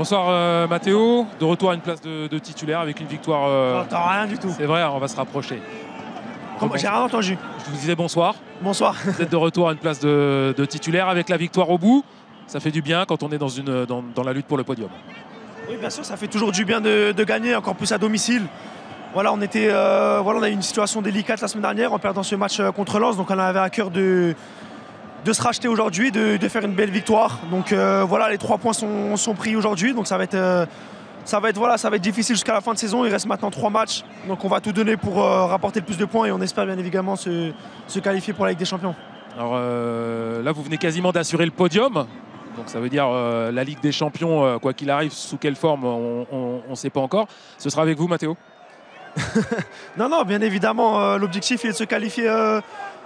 Bonsoir Mathéo, de retour à une place de titulaire avec une victoire. J'entends rien du tout. C'est vrai, on va se rapprocher. J'ai rien entendu. Je vous disais bonsoir. Bonsoir. Vous êtes de retour à une place de titulaire avec la victoire au bout. Ça fait du bien quand on est dans la lutte pour le podium. Oui, bien sûr, ça fait toujours du bien de gagner, encore plus à domicile. Voilà, on a eu une situation délicate la semaine dernière en perdant ce match contre Lens, donc on avait à cœur de se racheter aujourd'hui, de faire une belle victoire. Donc voilà, les 3 points sont pris aujourd'hui, donc ça va être difficile jusqu'à la fin de saison. Il reste maintenant 3 matchs, donc on va tout donner pour rapporter le plus de points et on espère bien évidemment se qualifier pour la Ligue des Champions. Alors là, vous venez quasiment d'assurer le podium. Donc ça veut dire la Ligue des Champions, quoi qu'il arrive, sous quelle forme, on ne sait pas encore. Ce sera avec vous, Mathéo? Non, bien évidemment, l'objectif est de se qualifier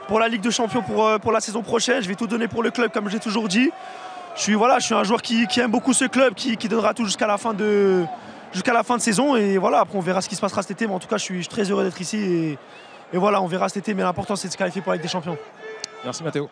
pour la Ligue des Champions pour la saison prochaine. Je vais tout donner pour le club, comme j'ai toujours dit. Je suis un joueur qui aime beaucoup ce club, qui donnera tout jusqu'à la fin de saison. Et voilà, après on verra ce qui se passera cet été. Mais en tout cas, je suis très heureux d'être ici. Et voilà, on verra cet été. Mais l'important, c'est de se qualifier pour la Ligue des Champions. Merci Mathéo.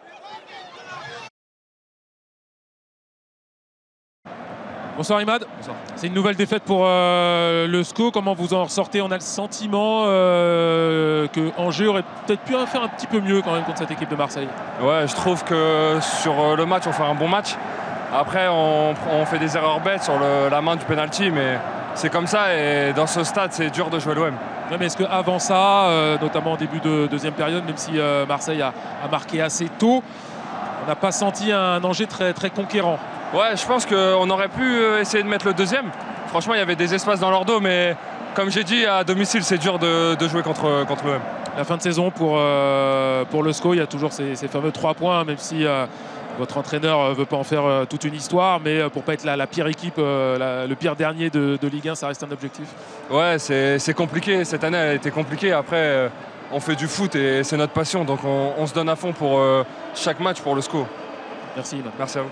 Bonsoir Imad. Bonsoir. C'est une nouvelle défaite pour le SCO. Comment vous en ressortez? On a le sentiment que Angers aurait peut-être pu faire un petit peu mieux quand même contre cette équipe de Marseille. Ouais, je trouve que sur le match, on fait un bon match. Après, on fait des erreurs bêtes sur la main du penalty, mais c'est comme ça. Et dans ce stade, c'est dur de jouer l'OM. Ouais, mais est-ce qu'avant ça, notamment en début de deuxième période, même si Marseille a marqué assez tôt, on n'a pas senti un Angers très, très conquérant? Ouais, je pense qu'on aurait pu essayer de mettre le deuxième. Franchement, il y avait des espaces dans leur dos, mais comme j'ai dit, à domicile, c'est dur de jouer contre l'OM. La fin de saison pour le SCO, il y a toujours ces fameux 3 points, même si votre entraîneur ne veut pas en faire toute une histoire, mais pour ne pas être la pire équipe, le pire dernier de Ligue 1, ça reste un objectif. Ouais, c'est compliqué. Cette année, elle a été compliquée. Après, on fait du foot et c'est notre passion, donc on se donne à fond pour chaque match pour le SCO. Merci. Merci à vous.